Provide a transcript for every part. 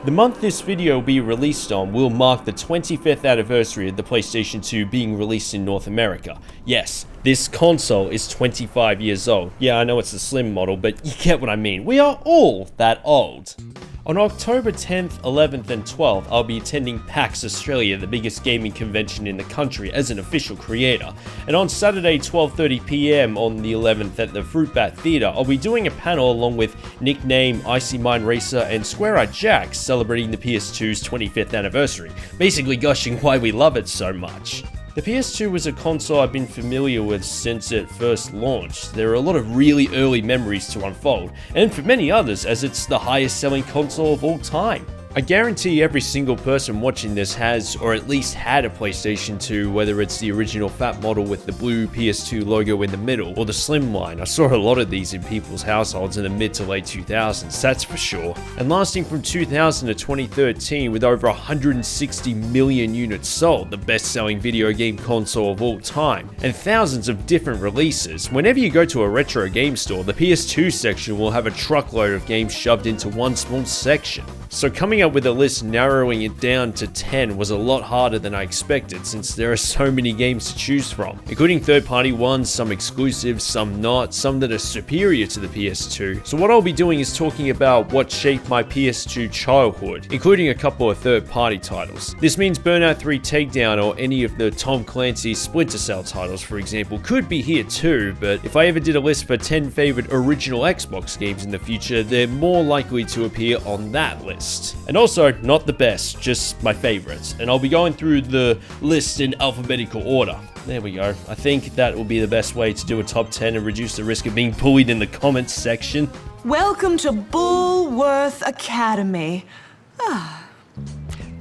The month this video will be released on will mark the 25th anniversary of the PlayStation 2 being released in North America. Yes, this console is 25 years old. Yeah, I know it's a slim model, but you get what I mean. We are all that old. On October 10th, 11th and 12th, I'll be attending PAX Australia, the biggest gaming convention in the country, as an official creator. And on Saturday, 12:30 PM on the 11th at the Fruit Bat Theatre, I'll be doing a panel along with Nickname, Icy Mind Racer and Square Eye Jack celebrating the PS2's 25th anniversary, basically gushing why we love it so much. The PS2 was a console I've been familiar with since it first launched. There are a lot of really early memories to unfold, and for many others, as it's the highest selling console of all time. I guarantee every single person watching this has, or at least had, a PlayStation 2, whether it's the original fat model with the blue PS2 logo in the middle, or the slim line. I saw a lot of these in people's households in the mid to late 2000s, that's for sure. And lasting from 2000 to 2013 with over 160 million units sold, the best-selling video game console of all time, and thousands of different releases. Whenever you go to a retro game store, the PS2 section will have a truckload of games shoved into one small section. So coming up with a list narrowing it down to 10 was a lot harder than I expected, since there are so many games to choose from, including third-party ones, some exclusives, some not, some that are superior to the PS2. So what I'll be doing is talking about what shaped my PS2 childhood, including a couple of third-party titles. This means Burnout 3 Takedown or any of the Tom Clancy's Splinter Cell titles, for example, could be here too, but if I ever did a list for 10 favorite original Xbox games in the future, they're more likely to appear on that list. And also, not the best, just my favorites. And I'll be going through the list in alphabetical order. There we go. I think that will be the best way to do a top 10 and reduce the risk of being bullied in the comments section. Welcome to Bullworth Academy.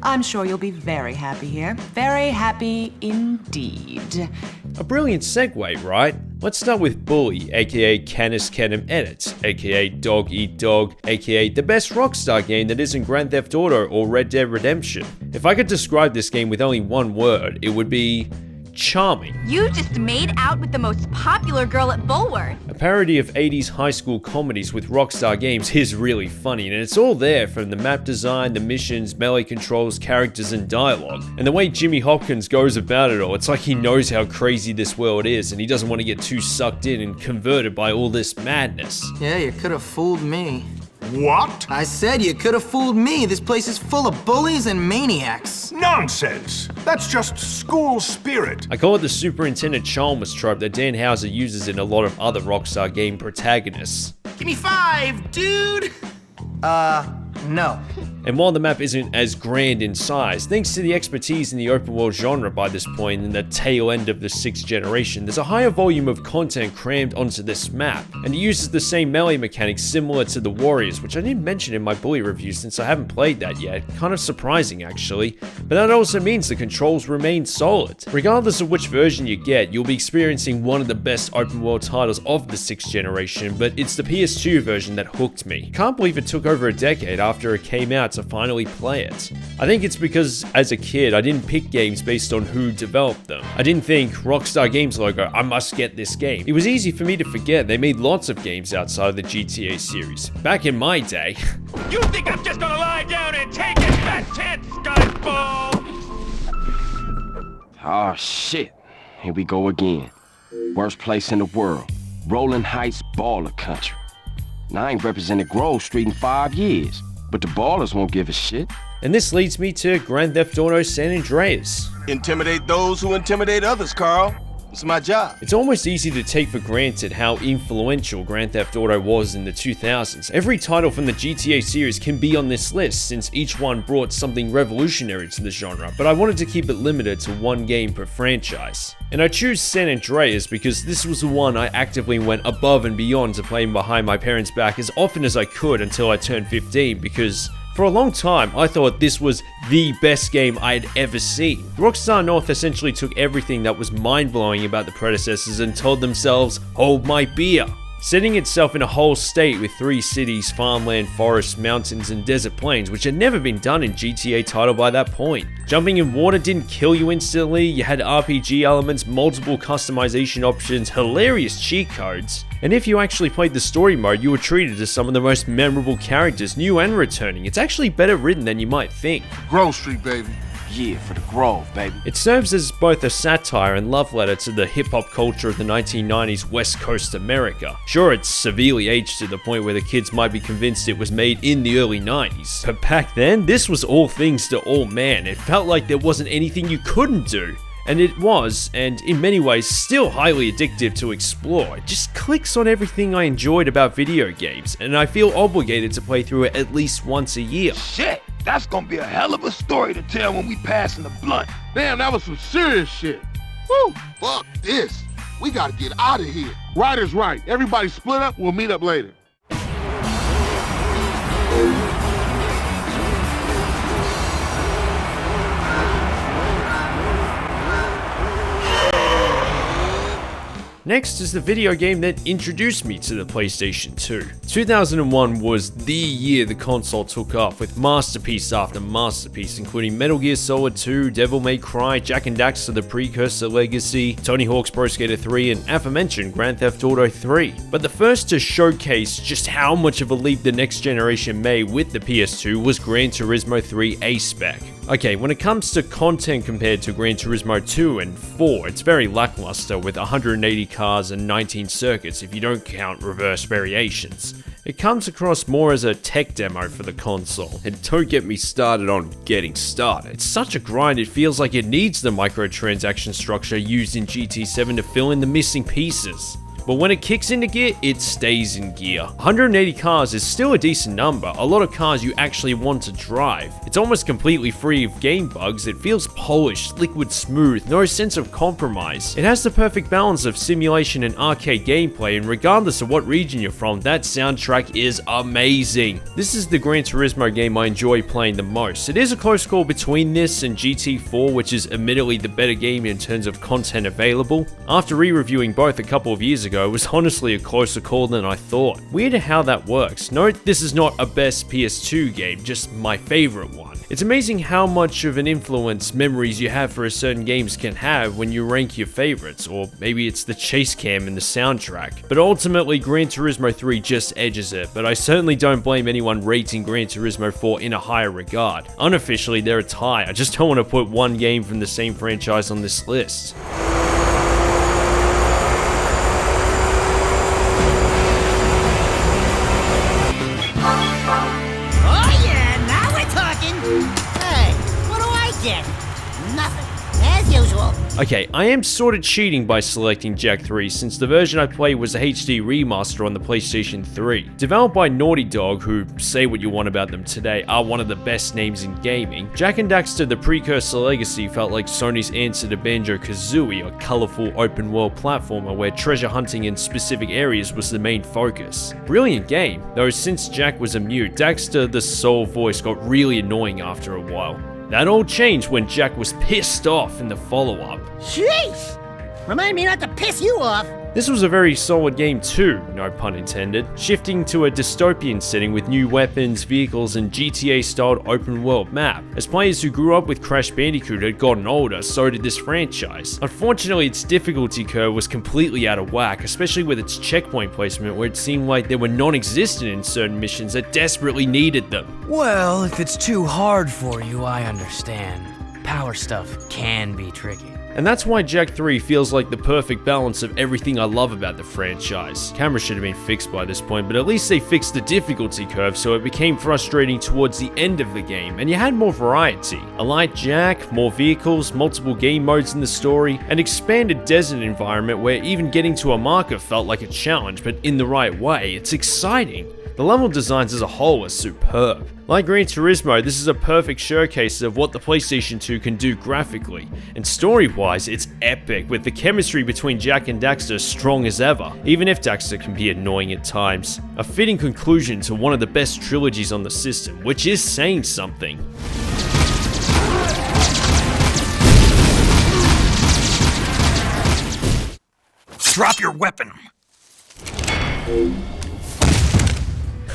I'm sure you'll be very happy here. Very happy indeed. A brilliant segue, right? Let's start with Bully, aka Canis Canem Edit, aka Dog Eat Dog, aka the best Rockstar game that isn't Grand Theft Auto or Red Dead Redemption. If I could describe this game with only one word, it would be charming. You just made out with the most popular girl at Bullworth. A parody of 80s high school comedies with Rockstar Games is really funny, and it's all there, from the map design, the missions, melee controls, characters, and dialogue. And the way Jimmy Hopkins goes about it all, it's like he knows how crazy this world is, and he doesn't want to get too sucked in and converted by all this madness. Yeah, you could have fooled me. What? I said you could have fooled me. This place is full of bullies and maniacs. Nonsense! That's just school spirit. I call it the Superintendent Chalmers trope that Dan Houser uses in a lot of other Rockstar game protagonists. Give me 5, dude! No. And while the map isn't as grand in size, thanks to the expertise in the open world genre by this point in the tail end of the 6th generation, there's a higher volume of content crammed onto this map, and it uses the same melee mechanics similar to the Warriors, which I didn't mention in my Bully review since I haven't played that yet. Kind of surprising actually, but that also means the controls remain solid. Regardless of which version you get, you'll be experiencing one of the best open world titles of the 6th generation, but it's the PS2 version that hooked me. Can't believe it took over a decade after it came out to finally play it. I think it's because as a kid I didn't pick games based on who developed them. I didn't think Rockstar Games logo, I must get this game. It was easy for me to forget they made lots of games outside of the GTA series. Back in my day. You think I'm just gonna lie down and take it, fat tent, skyball? Oh shit, here we go again. Worst place in the world, Rolling Heights baller country. Now I ain't represented Grove Street in 5 years. But the ballers won't give a shit. And this leads me to Grand Theft Auto San Andreas. Intimidate those who intimidate others, Carl. It's my job. It's almost easy to take for granted how influential Grand Theft Auto was in the 2000s. Every title from the GTA series can be on this list, since each one brought something revolutionary to the genre, but I wanted to keep it limited to one game per franchise. And I choose San Andreas because this was the one I actively went above and beyond to playing behind my parents' back as often as I could until I turned 15, because for a long time, I thought this was the best game I'd ever seen. Rockstar North essentially took everything that was mind-blowing about the predecessors and told themselves, hold my beer. setting itself in a whole state with 3 cities, farmland, forests, mountains, and desert plains, which had never been done in GTA title by that point. Jumping in water didn't kill you instantly, you had RPG elements, multiple customization options, hilarious cheat codes. And if you actually played the story mode, you were treated as some of the most memorable characters, new and returning. It's actually better written than you might think. Grove Street, baby. Yeah, for the Grove, baby. It serves as both a satire and love letter to the hip-hop culture of the 1990s West Coast America. Sure, it's severely aged to the point where the kids might be convinced it was made in the early 90s. But back then, this was all things to all man. It felt like there wasn't anything you couldn't do. And it was, and in many ways, still highly addictive to explore. It just clicks on everything I enjoyed about video games, and I feel obligated to play through it at least once a year. Shit, that's gonna be a hell of a story to tell when we passing the blunt. Damn, that was some serious shit. Woo! Fuck this. We gotta get out of here. Right is right. Everybody split up. We'll meet up later. Next is the video game that introduced me to the PlayStation 2. 2001 was the year the console took off, with masterpiece after masterpiece, including Metal Gear Solid 2, Devil May Cry, Jak and Daxter The Precursor Legacy, Tony Hawk's Pro Skater 3, and aforementioned Grand Theft Auto 3. But the first to showcase just how much of a leap the next generation made with the PS2 was Gran Turismo 3 A-Spec. Okay, when it comes to content compared to Gran Turismo 2 and 4, it's very lackluster with 180 cars and 19 circuits if you don't count reverse variations. It comes across more as a tech demo for the console. And don't get me started on getting started. It's such a grind, it feels like it needs the microtransaction structure used in GT7 to fill in the missing pieces. But when it kicks into gear, it stays in gear. 180 cars is still a decent number, a lot of cars you actually want to drive. It's almost completely free of game bugs, it feels polished, liquid smooth, no sense of compromise. It has the perfect balance of simulation and arcade gameplay, and regardless of what region you're from, that soundtrack is amazing. This is the Gran Turismo game I enjoy playing the most. It is a close call between this and GT4, which is admittedly the better game in terms of content available. After re-reviewing both a couple of years ago, it was honestly a closer call than I thought. Weird how that works. Note, this is not a best PS2 game, just my favorite one. It's amazing how much of an influence memories you have for a certain games can have when you rank your favorites, or maybe it's the chase cam in the soundtrack. But ultimately, Gran Turismo 3 just edges it, but I certainly don't blame anyone rating Gran Turismo 4 in a higher regard. Unofficially, they're a tie. I just don't want to put one game from the same franchise on this list. Okay, I am sort of cheating by selecting Jak 3 since the version I played was a HD remaster on the PlayStation 3. Developed by Naughty Dog, who, say what you want about them today, are one of the best names in gaming, Jak and Daxter The Precursor Legacy felt like Sony's answer to Banjo-Kazooie, a colourful open-world platformer where treasure hunting in specific areas was the main focus. Brilliant game, though since Jak was a mute, Daxter the sole voice got really annoying after a while. That all changed when Jak was pissed off in the follow-up. Jeez! Remind me not to piss you off! This was a very solid game too, no pun intended, shifting to a dystopian setting with new weapons, vehicles, and GTA-styled open-world map. As players who grew up with Crash Bandicoot had gotten older, so did this franchise. Unfortunately, its difficulty curve was completely out of whack, especially with its checkpoint placement where it seemed like they were non-existent in certain missions that desperately needed them. Well, if it's too hard for you, I understand. Power stuff can be tricky. And that's why Jak 3 feels like the perfect balance of everything I love about the franchise. Camera should have been fixed by this point, but at least they fixed the difficulty curve so it became frustrating towards the end of the game, and you had more variety. A light Jak, more vehicles, multiple game modes in the story, an expanded desert environment where even getting to a marker felt like a challenge, but in the right way. It's exciting. The level designs as a whole are superb. Like Gran Turismo, this is a perfect showcase of what the PlayStation 2 can do graphically, and story-wise, it's epic, with the chemistry between Jak and Daxter strong as ever, even if Daxter can be annoying at times. A fitting conclusion to one of the best trilogies on the system, which is saying something. Drop your weapon!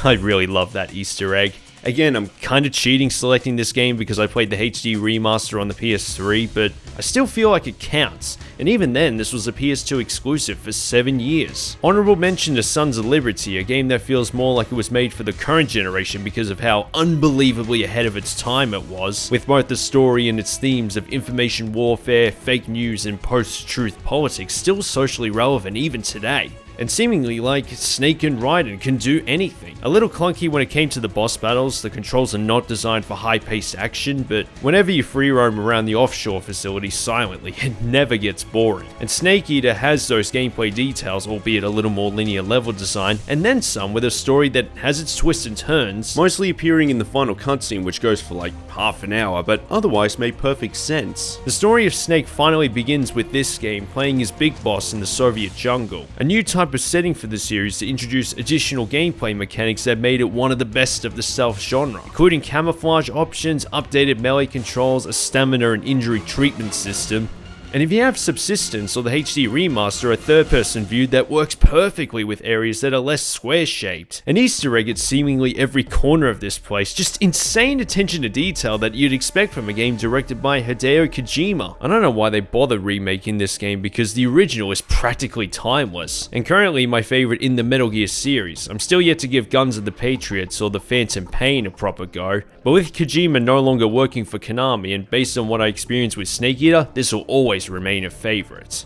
I really love that Easter egg. Again, I'm kind of cheating selecting this game because I played the HD remaster on the PS3, but I still feel like it counts. And even then, this was a PS2 exclusive for 7 years. Honorable mention to Sons of Liberty, a game that feels more like it was made for the current generation because of how unbelievably ahead of its time it was, with both the story and its themes of information warfare, fake news, and post-truth politics still socially relevant even today. And seemingly like Snake and Raiden can do anything. A little clunky when it came to the boss battles, the controls are not designed for high-paced action, but whenever you free roam around the offshore facility silently, it never gets boring. And Snake Eater has those gameplay details, albeit a little more linear level design, and then some with a story that has its twists and turns, mostly appearing in the final cutscene which goes for like half an hour, but otherwise made perfect sense. The story of Snake finally begins with this game playing his big boss in the Soviet jungle, a new type of setting for the series to introduce additional gameplay mechanics that made it one of the best of the stealth genre, including camouflage options, updated melee controls, a stamina and injury treatment system. And if you have Subsistence or the HD remaster, a third-person view that works perfectly with areas that are less square-shaped. An Easter egg at seemingly every corner of this place, just insane attention to detail that you'd expect from a game directed by Hideo Kojima. I don't know why they bothered remaking this game because the original is practically timeless, and currently my favorite in the Metal Gear series. I'm still yet to give Guns of the Patriots or the Phantom Pain a proper go, but with Kojima no longer working for Konami and based on what I experienced with Snake Eater, this will always remain a favorite.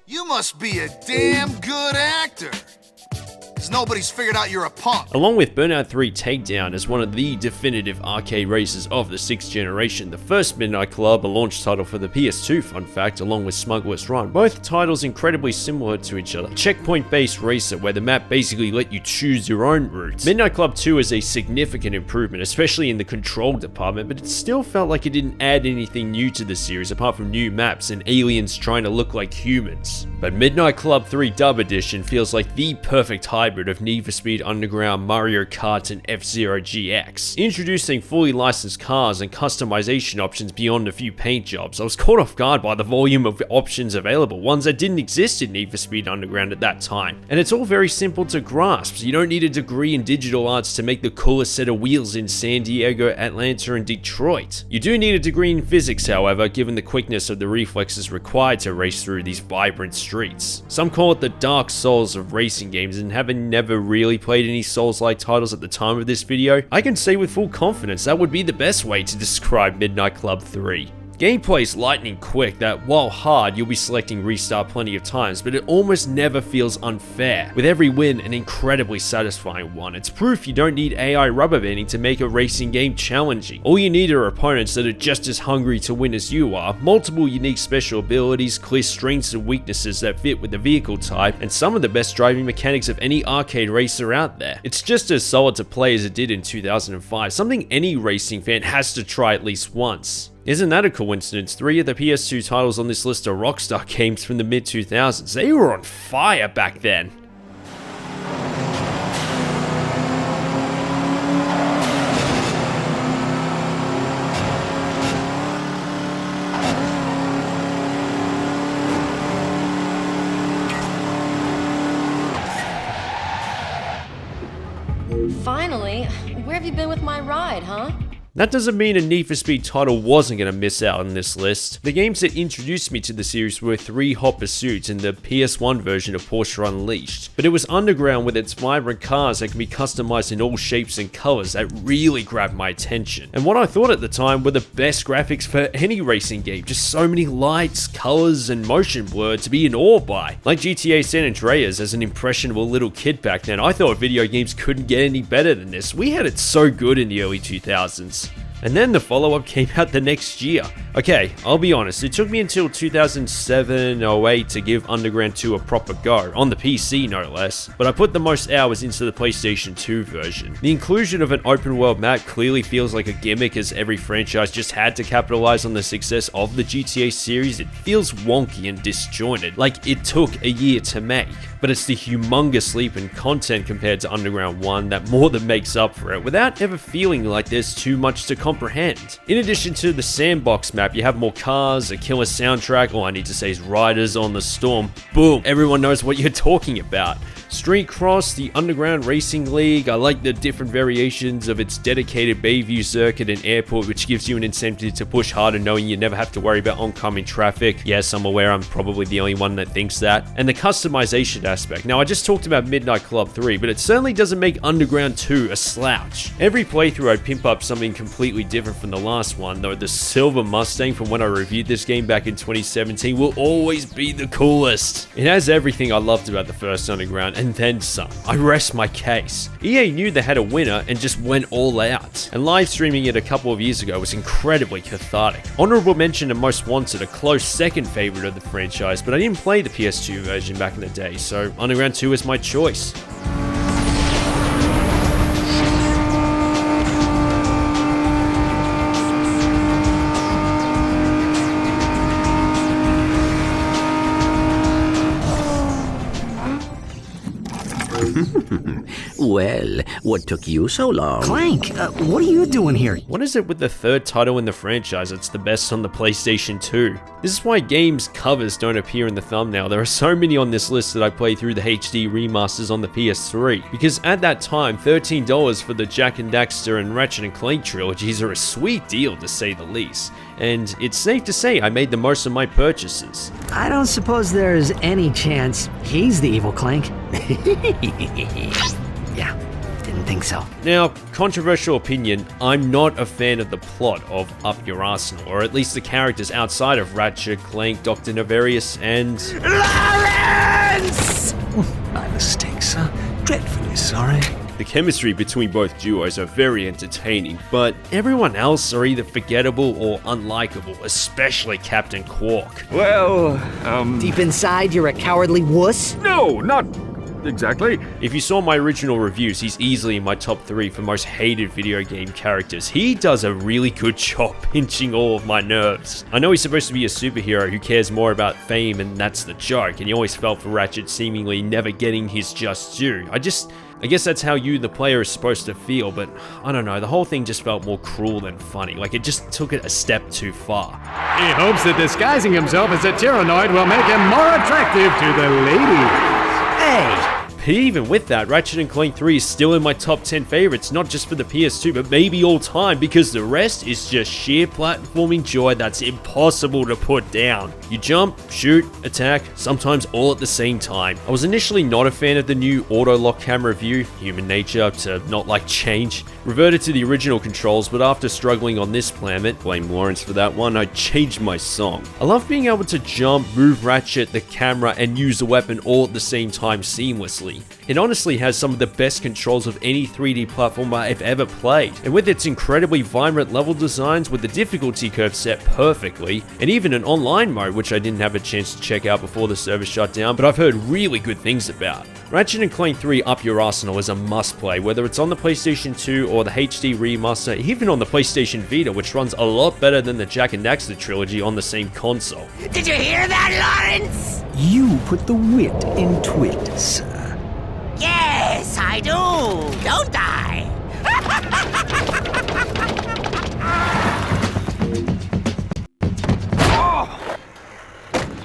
You must be a damn good actor. 'Cause nobody's figured out you're a punk. Along with Burnout 3 Takedown as one of the definitive arcade races of the 6th generation, the first Midnight Club, a launch title for the PS2 fun fact, along with Smuggler's Run, both titles incredibly similar to each other. A checkpoint-based racer where the map basically let you choose your own route. Midnight Club 2 is a significant improvement, especially in the control department, but it still felt like it didn't add anything new to the series apart from new maps and aliens trying to look like humans. But Midnight Club 3 Dub Edition feels like the perfect hybrid of Need for Speed Underground, Mario Kart, and F-Zero GX. Introducing fully licensed cars and customization options beyond a few paint jobs, I was caught off guard by the volume of options available, ones that didn't exist in Need for Speed Underground at that time. And it's all very simple to grasp, so you don't need a degree in digital arts to make the coolest set of wheels in San Diego, Atlanta, and Detroit. You do need a degree in physics, however, given the quickness of the reflexes required to race through these vibrant streets. Some call it the Dark Souls of racing games, and having never really played any Souls-like titles at the time of this video, I can say with full confidence that would be the best way to describe Midnight Club 3. Gameplay is lightning quick that, while hard, you'll be selecting restart plenty of times, but it almost never feels unfair, with every win an incredibly satisfying one. It's proof you don't need AI rubber banding to make a racing game challenging. All you need are opponents that are just as hungry to win as you are, multiple unique special abilities, clear strengths and weaknesses that fit with the vehicle type, and some of the best driving mechanics of any arcade racer out there. It's just as solid to play as it did in 2005, something any racing fan has to try at least once. Isn't that a coincidence? 3 of the PS2 titles on this list are Rockstar games from the mid-2000s. They were on fire back then. Finally, where have you been with my ride, huh? That doesn't mean a Need for Speed title wasn't going to miss out on this list. The games that introduced me to the series were 3 Hot Pursuits and the PS1 version of Porsche Unleashed, but it was Underground with its vibrant cars that can be customized in all shapes and colors that really grabbed my attention. And what I thought at the time were the best graphics for any racing game, just so many lights, colors, and motion blur to be in awe by. Like GTA San Andreas, as an impressionable little kid back then, I thought video games couldn't get any better than this. We had it so good in the early 2000s. And then the follow-up came out the next year. Okay, I'll be honest, it took me until 2007-08 to give Underground 2 a proper go, on the PC no less, but I put the most hours into the PlayStation 2 version. The inclusion of an open-world map clearly feels like a gimmick, as every franchise just had to capitalize on the success of the GTA series. It feels wonky and disjointed, like it took a year to make. But it's the humongous leap in content compared to Underground 1 that more than makes up for it, without ever feeling like there's too much to comprehend. In addition to the sandbox map map, you have more cars, a killer soundtrack, all I need to say is Riders on the Storm. Boom, everyone knows what you're talking about. Street Cross, the Underground Racing League, I like the different variations of its dedicated Bayview circuit and airport, which gives you an incentive to push harder knowing you never have to worry about oncoming traffic. Yes, I'm aware I'm probably the only one that thinks that. And the customization aspect. Now, I just talked about Midnight Club 3, but it certainly doesn't make Underground 2 a slouch. Every playthrough I'd pimp up something completely different from the last one, though the Silver Mustang from when I reviewed this game back in 2017 will always be the coolest. It has everything I loved about the first Underground, and then some. I rest my case. EA knew they had a winner and just went all out. And live streaming it a couple of years ago was incredibly cathartic. Honorable mention to Most Wanted, a close second favorite of the franchise, but I didn't play the PS2 version back in the day, so Underground 2 is my choice. Well, what took you so long? Clank, what are you doing here? What is it with the third title in the franchise that's the best on the PlayStation 2? This is why games covers don't appear in the thumbnail. There are so many on this list that I played through the HD remasters on the PS3, because at that time, $13 for the Jak and Daxter and Ratchet and Clank trilogies are a sweet deal to say the least. And it's safe to say I made the most of my purchases. I don't suppose there's any chance he's the evil Clank. Yeah, didn't think so. Now, controversial opinion, I'm not a fan of the plot of Up Your Arsenal, or at least the characters outside of Ratchet, Clank, Dr. Nefarious, and... Lawrence! My mistake, sir. Dreadfully sorry. The chemistry between both duos are very entertaining, but everyone else are either forgettable or unlikable, especially Captain Quark. Well, Deep inside, you're a cowardly wuss? No, not exactly. If you saw my original reviews, he's easily in my top 3 for most hated video game characters. He does a really good job pinching all of my nerves. I know he's supposed to be a superhero who cares more about fame, and that's the joke, and you always felt for Ratchet seemingly never getting his just due. I guess that's how you, the player, is supposed to feel, but I don't know, the whole thing just felt more cruel than funny. Like, it just took it a step too far. He hopes that disguising himself as a Tyrannoid will make him more attractive to the ladies. Hey! But even with that, Ratchet & Clank 3 is still in my top 10 favorites, not just for the PS2, but maybe all time, because the rest is just sheer platforming joy that's impossible to put down. You jump, shoot, attack, sometimes all at the same time. I was initially not a fan of the new auto-lock camera view, human nature to not like change. Reverted to the original controls, but after struggling on this planet, blame Lawrence for that one, I changed my song. I love being able to jump, move Ratchet, the camera, and use the weapon all at the same time seamlessly. It honestly has some of the best controls of any 3D platformer I've ever played, and with its incredibly vibrant level designs with the difficulty curve set perfectly, and even an online mode which I didn't have a chance to check out before the server shut down, but I've heard really good things about. Ratchet & Clank 3 Up Your Arsenal is a must-play, whether it's on the PlayStation 2 or the HD remaster, even on the PlayStation Vita, which runs a lot better than the Jak and Daxter trilogy on the same console. Did you hear that, Lawrence? You put the wit in twit, sir. Yes, I do, don't I?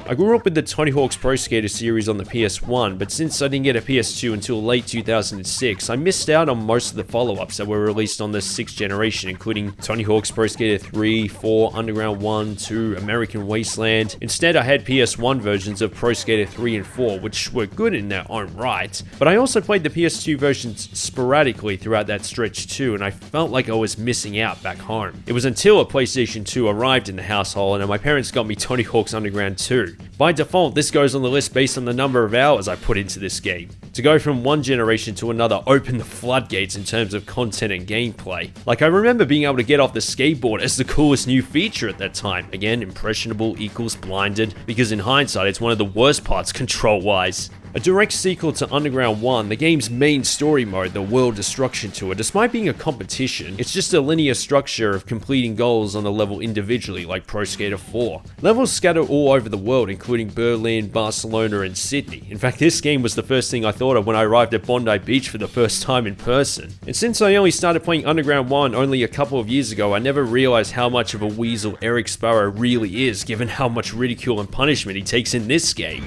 I grew up with the Tony Hawk's Pro Skater series on the PS1, but since I didn't get a PS2 until late 2006, I missed out on most of the follow-ups that were released on the 6th generation, including Tony Hawk's Pro Skater 3, 4, Underground 1, 2, American Wasteland. Instead, I had PS1 versions of Pro Skater 3 and 4, which were good in their own right, but I also played the PS2 versions sporadically throughout that stretch too, and I felt like I was missing out back home. It was until a PlayStation 2 arrived in the household and my parents got me Tony Hawk's Underground 2. By default, this goes on the list based on the number of hours I put into this game. To go from one generation to another opened the floodgates in terms of content and gameplay. Like, I remember being able to get off the skateboard as the coolest new feature at that time. Again, impressionable equals blinded, because in hindsight it's one of the worst parts control-wise. A direct sequel to Underground 1, the game's main story mode, the World Destruction Tour, despite being a competition, it's just a linear structure of completing goals on the level individually, like Pro Skater 4. Levels scatter all over the world, including Berlin, Barcelona, and Sydney. In fact, this game was the first thing I thought of when I arrived at Bondi Beach for the first time in person. And since I only started playing Underground 1 only a couple of years ago, I never realized how much of a weasel Eric Sparrow really is, given how much ridicule and punishment he takes in this game.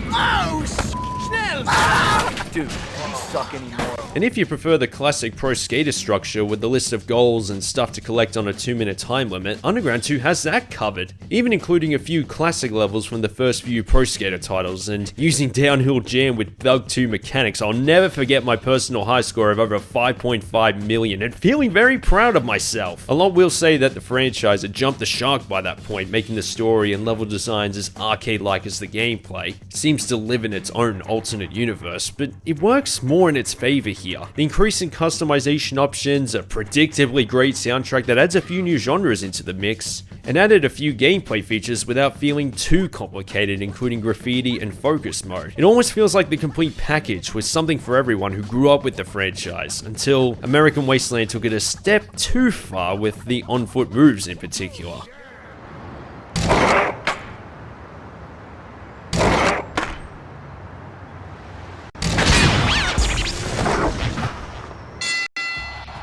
Oh, dude, you suck anymore. And if you prefer the classic Pro Skater structure with the list of goals and stuff to collect on a 2-minute time limit, Underground 2 has that covered, even including a few classic levels from the first few Pro Skater titles, and using Downhill Jam with Bug 2 mechanics. I'll never forget my personal high score of over 5.5 million and feeling very proud of myself. A lot will say that the franchise had jumped the shark by that point, making the story and level designs as arcade-like as the gameplay. It seems to live in its own alternate universe, but it works more in its favor here. The increasing customization options, a predictably great soundtrack that adds a few new genres into the mix, and added a few gameplay features without feeling too complicated, including graffiti and focus mode. It almost feels like the complete package with something for everyone who grew up with the franchise, until American Wasteland took it a step too far with the on-foot moves in particular.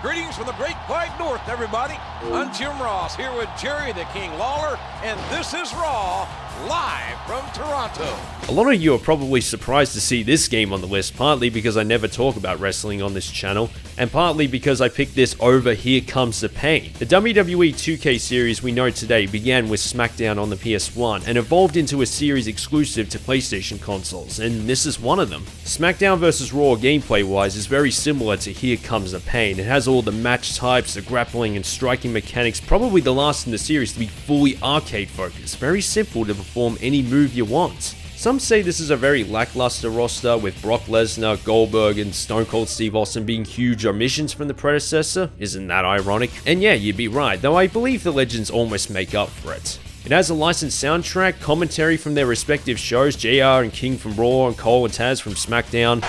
Greetings from the Great White North, everybody. I'm Jim Ross here with Jerry the King Lawler, and this is Raw, live from Toronto. A lot of you are probably surprised to see this game on the list, partly because I never talk about wrestling on this channel, and partly because I picked this over Here Comes the Pain. The WWE 2K series we know today began with SmackDown on the PS1 and evolved into a series exclusive to PlayStation consoles, and this is one of them. SmackDown vs. Raw gameplay-wise is very similar to Here Comes the Pain. It has all the match types, the grappling and striking mechanics, probably the last in the series to be fully arcade-focused. Very simple to perform any move you want. Some say this is a very lackluster roster, with Brock Lesnar, Goldberg, and Stone Cold Steve Austin being huge omissions from the predecessor. Isn't that ironic? And yeah, you'd be right, though I believe the legends almost make up for it. It has a licensed soundtrack, commentary from their respective shows, JR and King from Raw, and Cole and Taz from SmackDown.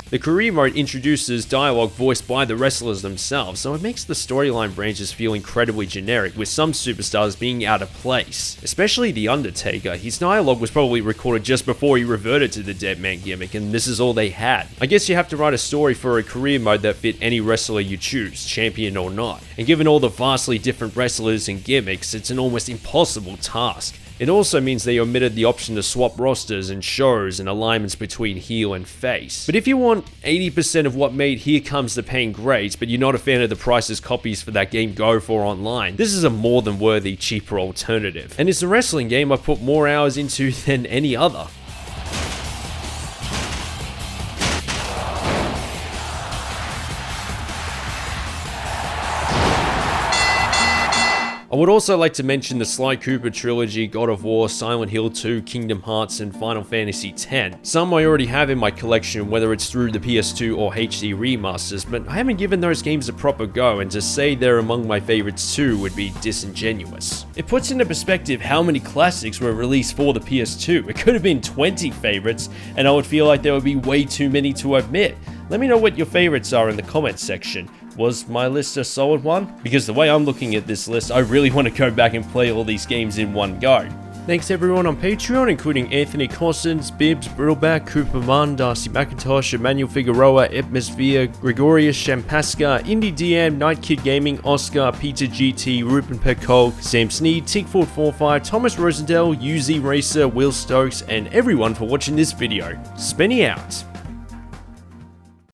The career mode introduces dialogue voiced by the wrestlers themselves, so it makes the storyline branches feel incredibly generic, with some superstars being out of place. Especially The Undertaker. His dialogue was probably recorded just before he reverted to the dead man gimmick, and this is all they had. I guess you have to write a story for a career mode that fit any wrestler you choose, champion or not. And given all the vastly different wrestlers and gimmicks, it's an almost impossible task. It also means they omitted the option to swap rosters and shows and alignments between heel and face. But if you want 80% of what made Here Comes the Pain great, but you're not a fan of the prices copies for that game go for online, this is a more than worthy, cheaper alternative. And it's a wrestling game I've put more hours into than any other. I would also like to mention the Sly Cooper trilogy, God of War, Silent Hill 2, Kingdom Hearts, and Final Fantasy X. Some I already have in my collection, whether it's through the PS2 or HD remasters, but I haven't given those games a proper go, and to say they're among my favorites too would be disingenuous. It puts into perspective how many classics were released for the PS2. It could have been 20 favorites, and I would feel like there would be way too many to admit. Let me know what your favorites are in the comments section. Was my list a solid one? Because the way I'm looking at this list, I really want to go back and play all these games in one go. Thanks everyone on Patreon, including Anthony Cossins, Bibbs, Brittleback, Cooper Munn, Darcy McIntosh, Emmanuel Figueroa, Epmesvere, Gregorius Shampaska, Indie DM, Night Kid Gaming, Oscar, Peter GT, Ruben Pecol, Sam Sneed, Tickford45, Thomas Rosendale, UZ Racer, Will Stokes, and everyone for watching this video. Spenny out.